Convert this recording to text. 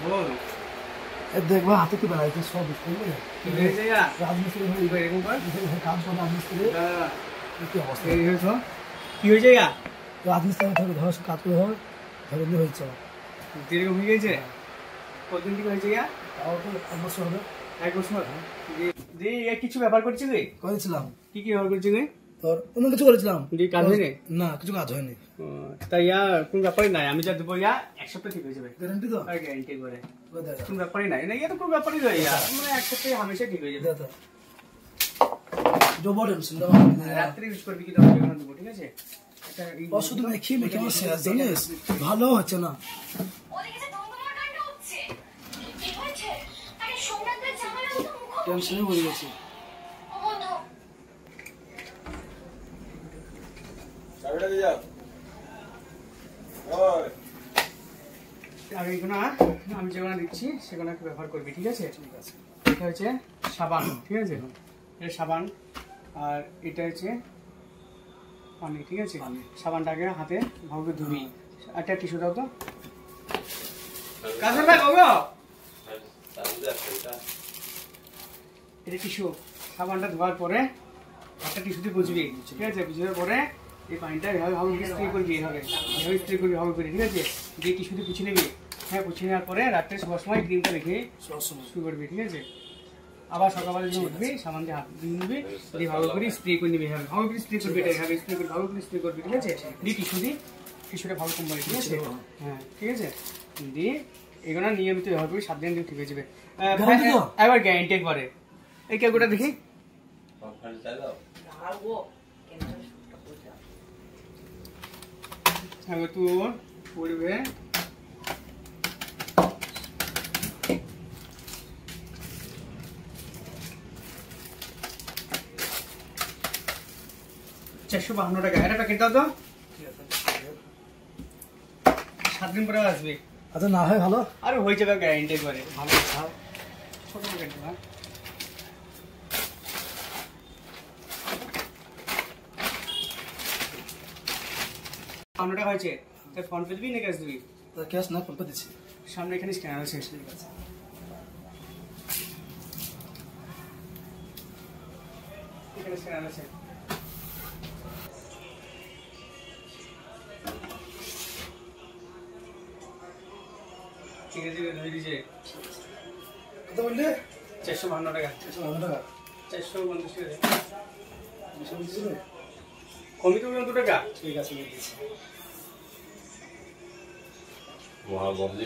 বল দেখবা হাতে কি বাড়াইছে সব বুঝলে কি হয়েছে ইয়া রাজমিস্ত্রি হয়ে গেছে এরকম কাজ করে রাজমিস্ত্রি কি অবস্থা এই হয়েছে কি হয়েছে ইয়া রাজমিস্ত্রি থেকে ধর কাজ করে ধর ধরে নিয়ে হয়েছে এরকম হয়ে গেছে কতদিন থেকে হয়েছে ইয়া তাও তো এক বছর হবে 1 বছর দি ইয়া কিছু ব্যাপার করছিস তুই করেছিলাম কি ব্যাপার করছিস তুই তোর অন্য কিছু করেছিলাম দি কাজ হয়নি না কিছু কাজ হয়নি তাই ইয়া কোন ব্যাপারই নাই আমি যা দেবো ইয়া 1 সপ্তাহ ঠিক হয়ে যাবে গ্যারান্টি তো আর গ্যারান্টি করে কোন ব্যাপারই নাই না ইয়া তো কোন ব্যাপারই নয় ইয়া মানে 1 সপ্তাহে হামেশা ঠিক হয়ে যাবে जो बॉडी सुंदर রাত্রি ইউজ করবি কি দরকার না দেবো ঠিক আছে এটা শুধু মেখে মেখে আমার শেষ জানিস ভালো হচ্ছে না টেনশনে পড়ে গেছি চাবিটা দিয়ে যাও ওই আর এইগুলো আমি যেগুলো দিচ্ছি সেগুলো একটু ব্যবহার করবি ঠিক আছে এটা হচ্ছে সাবান ঠিক আছে এটা সাবান আর এটা হচ্ছে পানি ঠিক আছে সাবানটাকে হাতে ভালো করে ধুবি একটা টিস্যু দাও তো কাছে ভাই গো এটা টিস্যু সাবানটা ধোয়ার পরে একটা টিস্যু দিয়ে বুঝবি ঠিক আছে বুঝার পরে এই পানিটা এভাবে ভালো স্প্রে করবি এভাবে স্প্রে করবি ভালো করে ঠিক আছে দিয়ে টিস্যু দিয়ে পুছে নিবি হ্যাঁ পুছে নেওয়ার পরে রাত্রে সবার সময় ক্রিমটা রেখে শুরু করবি ঠিক আছে আবার সকালবেলা যখন উঠবি সাবান দিয়ে হাত ধুয়ে নিবি দিয়ে ভালো করে স্প্রে করে নিবি এভাবে ভালো করে স্প্রে করবি এটা এভাবে স্প্রে করে ভালো করে স্প্রে করবি ঠিক আছে দিয়ে টিস্যুটা ভালো কোম্পানি ঠিক আছে হ্যাঁ ঠিক আছে দিয়ে এগুলো নিয়মিত ব্যবহার করবি 7 দিন দিয়ে ঠিক হয়ে যাবে এবার গ্যারান্টি একবারে এই কেকটা দেখি এবার তোর পড়বে $452 এটা প্যাকেট দাও তো 7 দিন পরে আসবে আচ্ছা না হয় ভালো আরে হয়ে যাবে গ্যারান্টি করে ভালো ছোট প্যাকেট না $5 হয়েছে তাই ফোন পে দিবি না ক্যাশ দিবি ক্যাশ না ফোন পে দিচ্ছি সামনে এখানে স্ক্যানার আছে ঠিক আছে এখানে স্ক্যানার আছে ঠিক আছে ধরে দিয়েছে কত বললে $452 টাকা 450 টাকা বিশাল দিছিল কমই তো $2 ঠিক আছে দিচ্ছি মহাবন্দী